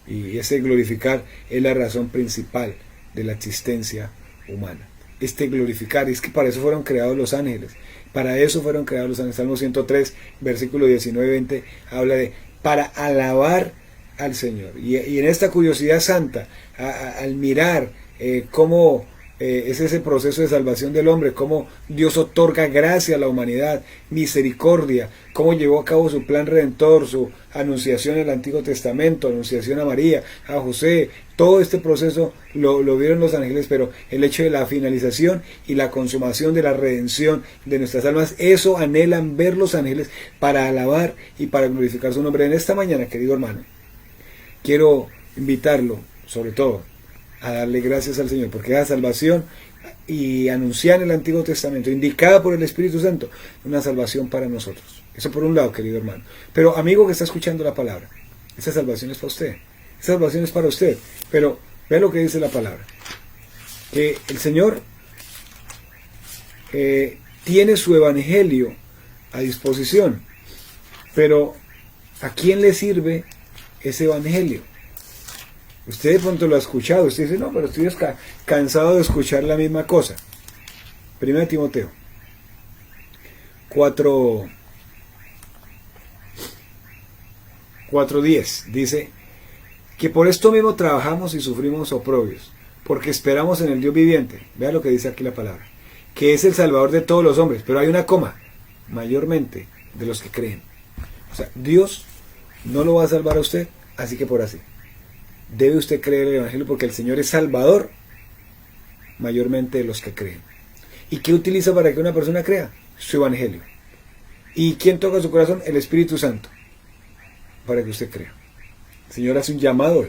Y ese glorificar es la razón principal de la existencia humana. Este glorificar, es que para eso fueron creados los ángeles. Para eso fueron creados los ángeles. Salmo 103, versículo 19 y 20, habla de para alabar al Señor. Y en esta curiosidad santa, al mirar cómo es ese proceso de salvación del hombre, cómo Dios otorga gracia a la humanidad, misericordia, cómo llevó a cabo su plan redentor, su anunciación en el Antiguo Testamento, anunciación a María, a José, todo este proceso lo vieron los ángeles, pero el hecho de la finalización y la consumación de la redención de nuestras almas, eso anhelan ver los ángeles para alabar y para glorificar su nombre. En esta mañana, querido hermano, quiero invitarlo, sobre todo, a darle gracias al Señor, porque la salvación y anunciar en el Antiguo Testamento, indicada por el Espíritu Santo, una salvación para nosotros. Eso por un lado, querido hermano. Pero amigo que está escuchando la palabra, esa salvación es para usted. Esa salvación es para usted. Pero vea lo que dice la palabra. Que el Señor tiene su evangelio a disposición. Pero ¿a quién le sirve ese evangelio? Usted de pronto lo ha escuchado, usted dice, no, pero estoy cansado de escuchar la misma cosa. 1 Timoteo 4:10 dice que por esto mismo trabajamos y sufrimos oprobios, porque esperamos en el Dios viviente. Vea lo que dice aquí la palabra, que es el Salvador de todos los hombres, pero hay una coma, mayormente de los que creen. O sea, Dios no lo va a salvar a usted, así que por así. Debe usted creer el Evangelio porque el Señor es Salvador mayormente de los que creen. ¿Y qué utiliza para que una persona crea? Su Evangelio. ¿Y quién toca su corazón? El Espíritu Santo, para que usted crea. El Señor hace un llamado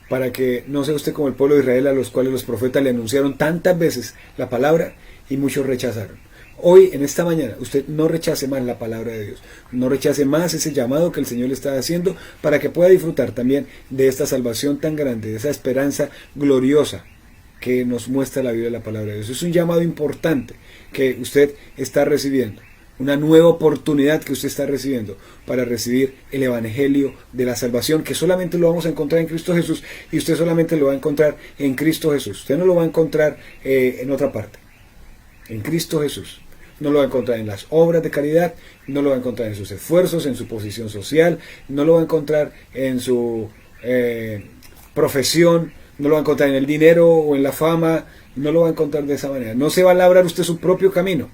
para que no sea usted como el pueblo de Israel, a los cuales los profetas le anunciaron tantas veces la palabra y muchos rechazaron. Hoy, en esta mañana, usted no rechace más la palabra de Dios, no rechace más ese llamado que el Señor le está haciendo para que pueda disfrutar también de esta salvación tan grande, de esa esperanza gloriosa que nos muestra la Biblia de la palabra de Dios. Es un llamado importante que usted está recibiendo, una nueva oportunidad que usted está recibiendo para recibir el Evangelio de la salvación, que solamente lo vamos a encontrar en Cristo Jesús, y usted solamente lo va a encontrar en Cristo Jesús. Usted no lo va a encontrar en otra parte, en Cristo Jesús. No lo va a encontrar en las obras de caridad, no lo va a encontrar en sus esfuerzos, en su posición social, no lo va a encontrar en su profesión, no lo va a encontrar en el dinero o en la fama, no lo va a encontrar de esa manera. No se va a labrar usted su propio camino.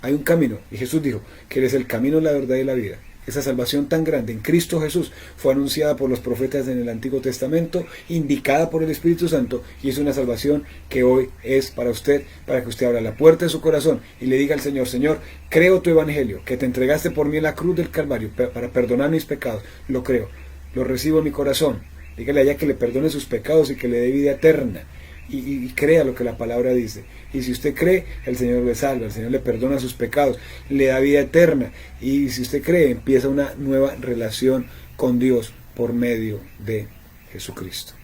Hay un camino, y Jesús dijo que Él es el camino, la verdad y la vida. Esa salvación tan grande en Cristo Jesús fue anunciada por los profetas en el Antiguo Testamento, indicada por el Espíritu Santo, y es una salvación que hoy es para usted, para que usted abra la puerta de su corazón y le diga al Señor: Señor, creo tu Evangelio, que te entregaste por mí en la cruz del Calvario para perdonar mis pecados. Lo creo, lo recibo en mi corazón. Dígale allá que le perdone sus pecados y que le dé vida eterna. Y crea lo que la palabra dice. Y si usted cree, el Señor le salva, el Señor le perdona sus pecados, le da vida eterna. Y si usted cree, empieza una nueva relación con Dios por medio de Jesucristo.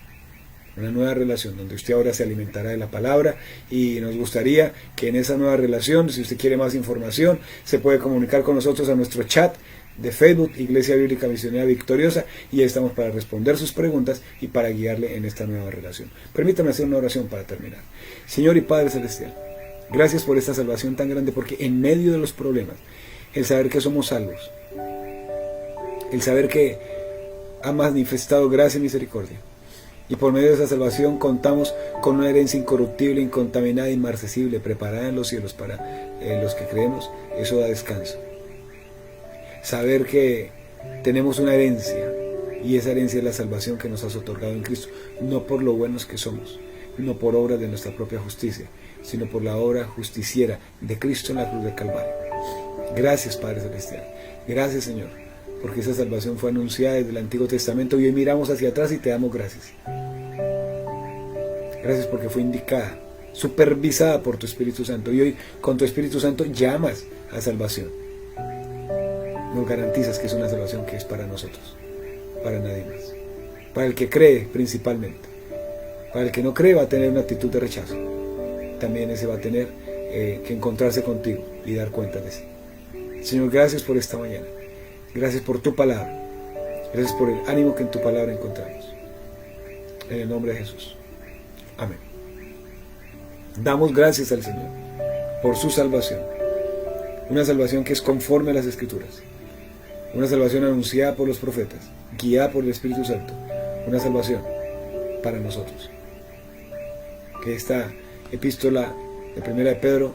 Una nueva relación donde usted ahora se alimentará de la palabra, y nos gustaría que en esa nueva relación, si usted quiere más información, se puede comunicar con nosotros a nuestro chat de Facebook, Iglesia Bíblica Misionera Victoriosa, y ahí estamos para responder sus preguntas y para guiarle en esta nueva relación. Permítame hacer una oración para terminar. Señor y Padre Celestial, gracias por esta salvación tan grande, porque en medio de los problemas, el saber que somos salvos, el saber que ha manifestado gracia y misericordia, y por medio de esa salvación contamos con una herencia incorruptible, incontaminada, inmarcesible, preparada en los cielos para los que creemos, eso da descanso. Saber que tenemos una herencia, y esa herencia es la salvación que nos has otorgado en Cristo, no por lo buenos que somos, no por obras de nuestra propia justicia, sino por la obra justiciera de Cristo en la cruz del Calvario. Gracias, Padre Celestial. Gracias, Señor, porque esa salvación fue anunciada desde el Antiguo Testamento, y hoy miramos hacia atrás y te damos gracias. Gracias porque fue indicada, supervisada por tu Espíritu Santo, y hoy con tu Espíritu Santo llamas a salvación. Nos garantizas que es una salvación que es para nosotros, para nadie más. Para el que cree principalmente. Para el que no cree va a tener una actitud de rechazo. También ese va a tener que encontrarse contigo y dar cuenta de sí. Señor, gracias por esta mañana. Gracias por tu palabra. Gracias por el ánimo que en tu palabra encontramos. En el nombre de Jesús. Amén. Damos gracias al Señor por su salvación. Una salvación que es conforme a las Escrituras. Una salvación anunciada por los profetas, guiada por el Espíritu Santo. Una salvación para nosotros. Que esta epístola de Primera de Pedro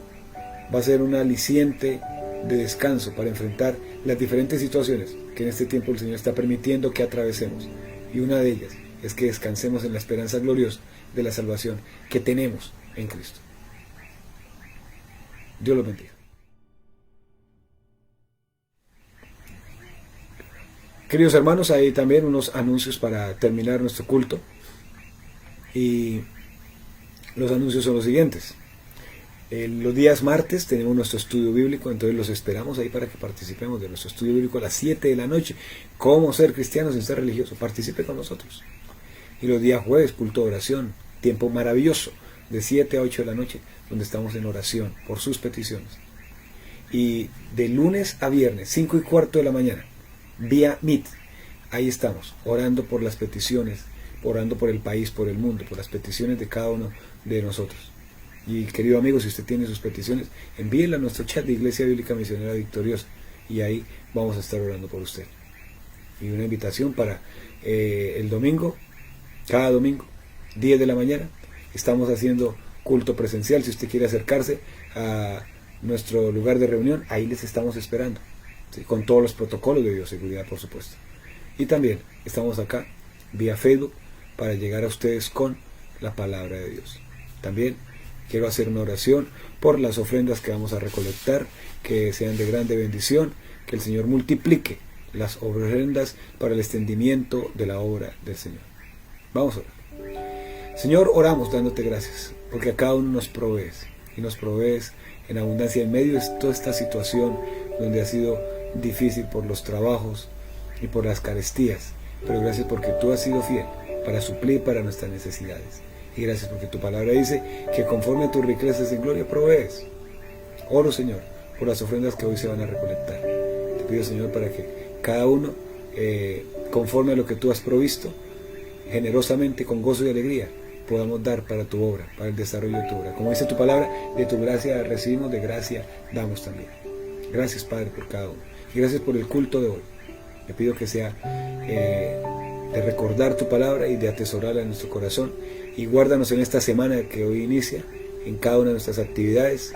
va a ser un aliciente de descanso para enfrentar las diferentes situaciones que en este tiempo el Señor está permitiendo que atravesemos. Y una de ellas es que descansemos en la esperanza gloriosa de la salvación que tenemos en Cristo. Dios los bendiga. Queridos hermanos, hay también unos anuncios para terminar nuestro culto. Y los anuncios son los siguientes. Los días martes tenemos nuestro estudio bíblico, entonces los esperamos ahí para que participemos de nuestro estudio bíblico a las 7 de la noche. ¿Cómo ser cristiano sin ser religioso? Participe con nosotros. Y los días jueves, culto de oración, tiempo maravilloso, de 7 a 8 de la noche, donde estamos en oración por sus peticiones. Y de lunes a viernes, 5:15 de la mañana, vía Meet, ahí estamos, orando por las peticiones, orando por el país, por el mundo, por las peticiones de cada uno de nosotros. Y querido amigo, si usted tiene sus peticiones, envíenla a nuestro chat de Iglesia Bíblica Misionera Victoriosa, y ahí vamos a estar orando por usted. Y una invitación para el domingo, cada domingo, 10 de la mañana, estamos haciendo culto presencial. Si usted quiere acercarse a nuestro lugar de reunión, ahí les estamos esperando, ¿sí? Con todos los protocolos de bioseguridad, por supuesto. Y también estamos acá, vía Facebook, para llegar a ustedes con la palabra de Dios. También quiero hacer una oración por las ofrendas que vamos a recolectar, que sean de grande bendición, que el Señor multiplique las ofrendas para el extendimiento de la obra del Señor. Vamos a orar. Señor, oramos dándote gracias, porque a cada uno nos provees, y nos provees en abundancia en medio de toda esta situación donde ha sido difícil por los trabajos y por las carestías, pero gracias porque tú has sido fiel para suplir para nuestras necesidades. Y gracias porque tu palabra dice que conforme a tus riquezas en gloria provees. Oro, Señor, por las ofrendas que hoy se van a recolectar. Te pido, Señor, para que cada uno, conforme a lo que tú has provisto, generosamente, con gozo y alegría, podamos dar para tu obra, para el desarrollo de tu obra. Como dice tu palabra, de tu gracia recibimos, de gracia damos también. Gracias, Padre, por cada uno. Y gracias por el culto de hoy. Te pido que sea de recordar tu palabra y de atesorarla en nuestro corazón. Y guárdanos en esta semana que hoy inicia, en cada una de nuestras actividades.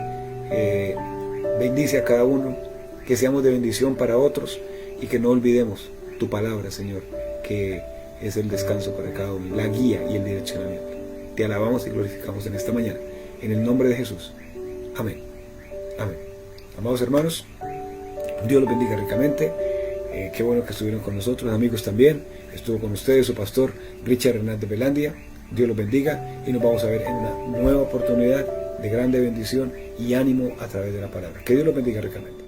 Bendice a cada uno, que seamos de bendición para otros y que no olvidemos tu palabra, Señor, que es el descanso para cada uno, la guía y el direccionamiento. Te alabamos y glorificamos en esta mañana, en el nombre de Jesús. Amén. Amén. Amados hermanos, Dios los bendiga ricamente. Qué bueno que estuvieron con nosotros, amigos también. Estuvo con ustedes su pastor Richard Hernández Velandia. Dios los bendiga y nos vamos a ver en una nueva oportunidad de grande bendición y ánimo a través de la palabra. Que Dios los bendiga ricamente.